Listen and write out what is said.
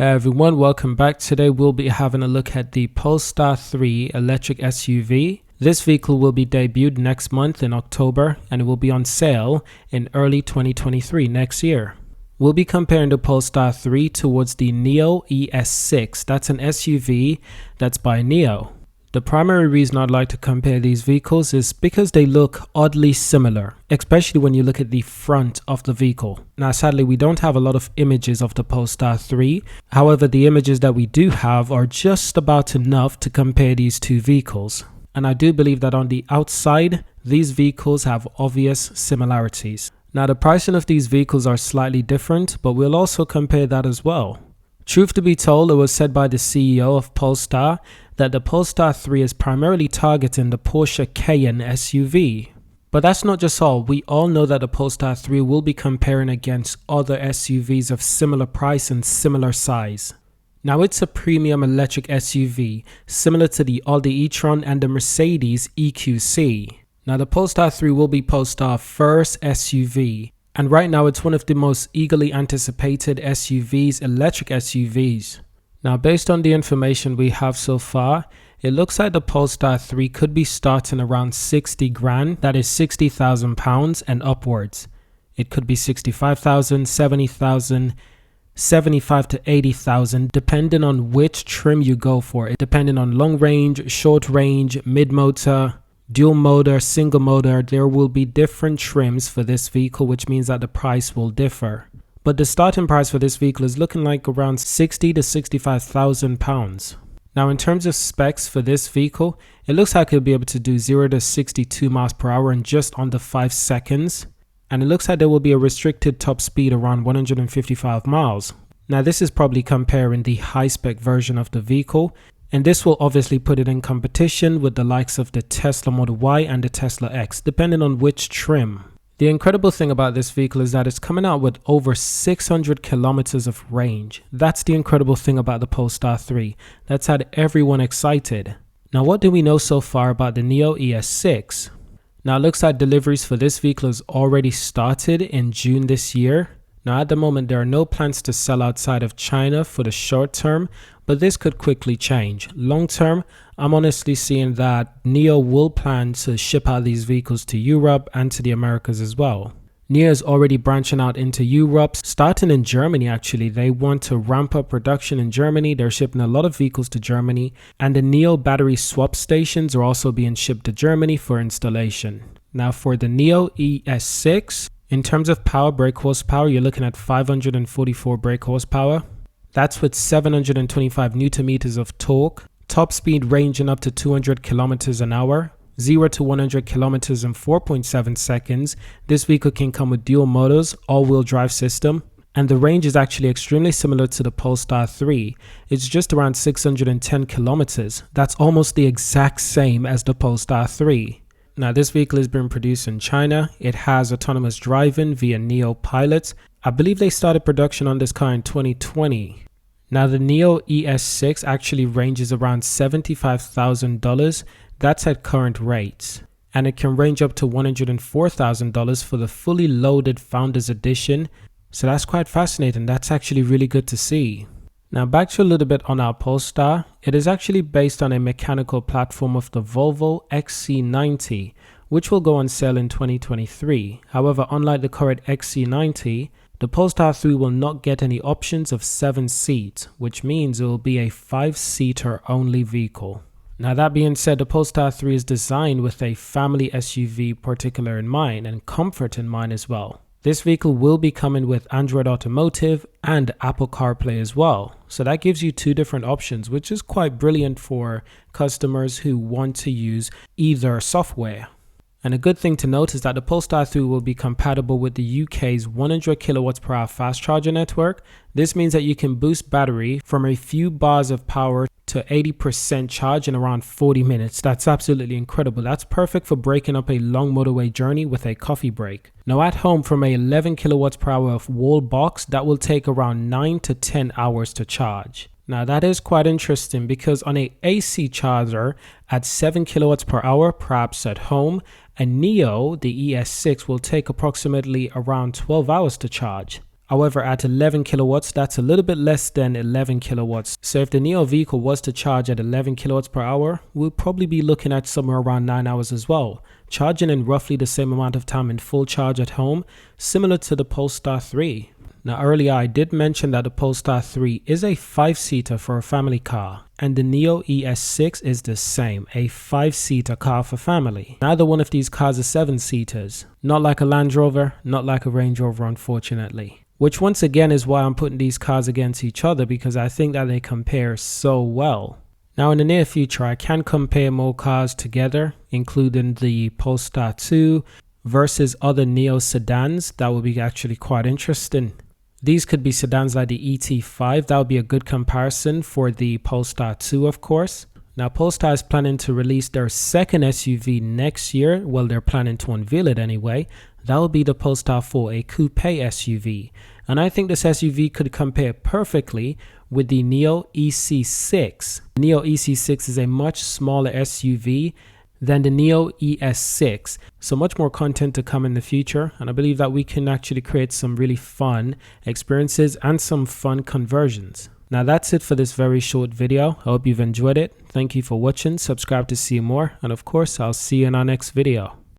Hey everyone, welcome back. Today we'll be having a look at the Polestar 3 electric SUV. This vehicle will be debuted next month in October and it will be on sale in early 2023 next year. We'll be comparing the Polestar 3 towards the NIO ES6. That's an SUV that's by NIO. The primary reason I'd like to compare these vehicles is because they look oddly similar, especially when you look at the front of the vehicle. Now sadly we don't have a lot of images of the Polestar 3, however the images that we do have are just about enough to compare these two vehicles. And I do believe that on the outside, these vehicles have obvious similarities. Now the pricing of these vehicles are slightly different, but we'll also compare that as well. Truth to be told, it was said by the CEO of Polestar that the Polestar 3 is primarily targeting the Porsche Cayenne SUV. But that's not just all. We all know that the Polestar 3 will be comparing against other SUVs of similar price and similar size. Now it's a premium electric SUV, similar to the Audi e-tron and the Mercedes EQC. Now the Polestar 3 will be Polestar's first SUV. And right now it's one of the most eagerly anticipated SUVs, electric SUVs. Now based on the information we have so far, it looks like the Polestar 3 could be starting around 60 grand, that is £60,000 and upwards. It could be 65,000, 70,000, 75 to 80,000 depending on which trim you go for, it depending on long range, short range, mid-motor, dual motor, single motor. There will be different trims for this vehicle, which means that the price will differ. But the starting price for this vehicle is looking like around 60 to 65,000 pounds. Now in terms of specs for this vehicle, it looks like it'll be able to do 0 to 62 miles per hour in just under 5 seconds. And it looks like there will be a restricted top speed around 155 miles. Now this is probably comparing the high spec version of the vehicle. And this will obviously put it in competition with the likes of the Tesla Model Y and the Tesla X, depending on which trim. The incredible thing about this vehicle is that it's coming out with over 600 kilometers of range. That's the incredible thing about the Polestar 3. That's had everyone excited. Now what do we know so far about the NIO ES6? Now it looks like deliveries for this vehicle has already started in June this year. Now at the moment there are no plans to sell outside of China for the short term, but this could quickly change. Long term, I'm honestly seeing that NIO will plan to ship out these vehicles to Europe and to the Americas as well. NIO is already branching out into Europe, starting in Germany actually. They want to ramp up production in Germany. They're shipping a lot of vehicles to Germany, and the NIO battery swap stations are also being shipped to Germany for installation. Now for the NIO ES6, in terms of power, brake horsepower, you're looking at 544 brake horsepower. That's with 725 Newton meters of torque. Top speed ranging up to 200 kilometers an hour. 0 to 100 kilometers in 4.7 seconds. This vehicle can come with dual motors, all-wheel drive system. And the range is actually extremely similar to the Polestar 3. It's just around 610 kilometers. That's almost the exact same as the Polestar 3. Now this vehicle has been produced in China. It has autonomous driving via NIO pilots. I believe they started production on this car in 2020. Now the NIO ES6 actually ranges around $75,000. That's at current rates. And it can range up to $104,000 for the fully loaded Founders Edition. So that's quite fascinating. That's actually really good to see. Now back to a little bit on our Polestar. It is actually based on a mechanical platform of the Volvo XC90, which will go on sale in 2023. However, unlike the current XC90, the Polestar 3 will not get any options of 7 seats, which means it will be a 5-seater only vehicle. Now that being said, the Polestar 3 is designed with a family SUV particular in mind and comfort in mind as well. This vehicle will be coming with Android Automotive and Apple CarPlay as well. So that gives you 2 different options, which is quite brilliant for customers who want to use either software. And a good thing to note is that the Polestar 3 will be compatible with the UK's 100 kilowatts per hour fast charger network. This means that you can boost battery from a few bars of power to 80% charge in around 40 minutes. That's absolutely incredible. That's perfect for breaking up a long motorway journey with a coffee break. Now at home, from a 11 kilowatts per hour of wall box, that will take around 9 to 10 hours to charge. Now that is quite interesting because on a AC charger at 7 kilowatts per hour, perhaps at home, a NIO, the ES6, will take approximately around 12 hours to charge. However, at 11 kilowatts, that's a little bit less than 11 kilowatts. So if the Neo vehicle was to charge at 11 kilowatts per hour, we'll probably be looking at somewhere around 9 hours as well, charging in roughly the same amount of time in full charge at home, similar to the Polestar 3. Now earlier I did mention that the Polestar 3 is a 5-seater for a family car, and the Neo ES6 is the same, a 5-seater car for family. Neither one of these cars are 7-seaters, not like a Land Rover, not like a Range Rover unfortunately. Which once again is why I'm putting these cars against each other, because I think that they compare so well. Now in the near future I can compare more cars together, including the Polestar 2 versus other Neo sedans. That would be actually quite interesting. These could be sedans like the ET5. That would be a good comparison for the Polestar 2 of course. Now Polestar is planning to release their second SUV next year. Well, they're planning to unveil it anyway. That will be the Polestar 4, a coupe SUV. And I think this SUV could compare perfectly with the Neo EC6. The Neo EC6 is a much smaller SUV than the Neo ES6. So much more content to come in the future. And I believe that we can actually create some really fun experiences and some fun conversions. Now that's it for this very short video. I hope you've enjoyed it. Thank you for watching. Subscribe to see more. And of course, I'll see you in our next video.